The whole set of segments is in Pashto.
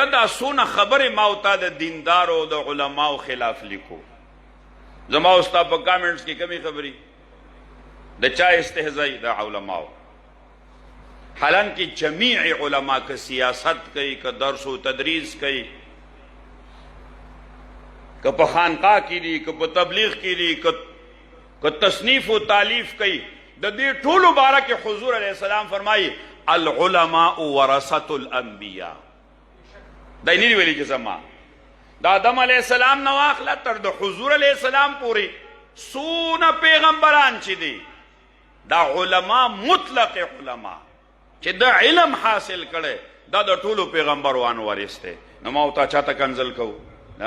ته دا څونه خبرې ما او تا د دیندارو د علماو خلاف لیکو. زما او ستا په کامنټس کې کمی خبرې د چا استهزائی د علماو، حالانکہ جمیع علماء کا سیاست کئی، کا درس و تدریس کئی، کا پا خانقاہ کی لی، کا پا تبلیغ کی لی، کا تصنیف و تالیف کئی. دا دی طول مبارک حضور علیہ السلام فرمائی العلماء ورثۃ الانبیاء. دا نہیں ویلی کہ زما دا آدم علیہ السلام نواخلا تر دا حضور علیہ السلام پوری سونا پیغمبران چی دی دا علماء مطلق علماء چی دا علم حاصل کرے دا دا طولو پیغمبروان ورثتے. نماو تا چاہتا کنزل کو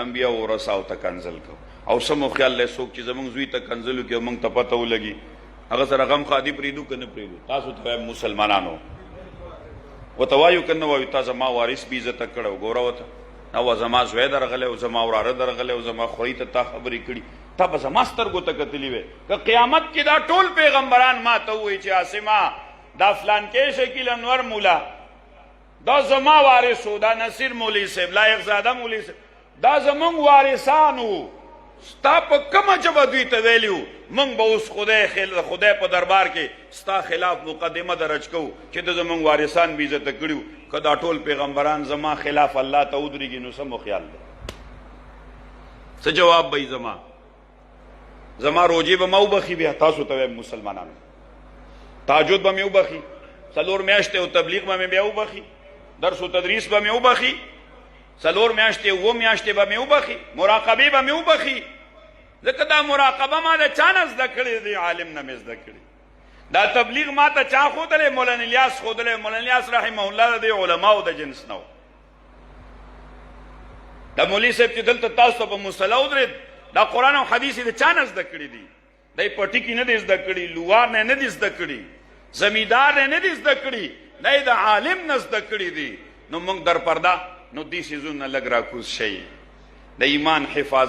انبیاء ورثاو تا کنزل کو او سمو خیال لے سوک چی زمان زوی تا کنزلو کی منگ تا پتاو لگی اگر سر غم خادی پریدو کن پریدو تاسو تا مسلمانانو و توایو کن نوایو تا زما وارث بی عزت کڑو گورا وتا نو زما زوی درغلے و زما ورار درغلے و زما خوری تا خبری کڑی تا با زما سترگو تا کتلی وے کہ قیامت کی دا ټول پیغمبران ما تا ہوئی چی عاصمہ دا فلان کے شکیل انور مولا دا زما وارثو، دا نصیر مولی صاحب لائق زادہ مولی صاحب دا زمان وارثانو. ستا پا کم جبا دوی تویلیو منگ با اس خدای پا دربار کے ستا خلاف مقدمہ درج کو چی دا زمان وارثان بیزت کریو کہ دا ټول پیغمبران زمان خلاف اللہ تا ادری گی نو سمو خیال دے سا جواب بای زمان روجی با مو بخی بیا تاسو توی مسلمانانو تاجد با میو بخی سلور میاشتے و تبلیغ با میو بخی درس و تدریس با میو بخی سلور میاشتے و میاشتے با میو بخی مراقبی با میو بخی ذکر دا مراقبہ ما دا چانس دکڑی دی عالم نمیز دکڑی دا تبلیغ ما تا چا خود لے مولانا الیاس خود لے مولانا الیاس رحمہ اللہ دی علماء دا جنس نو دا مولی صاحب چی دلتا تاسو پا مسلح درد دا قرآن و حدیثی دا چانس دکڑی دی دا پٹی کی ندیز دکڑی لوار نے ندیز دکڑی زمیدار نے ندیز دکڑی دا دا عالم نز دکڑی دی نو منگ در پردہ نو دی سیزون لگ را کوز شئی دا ایمان حفاظ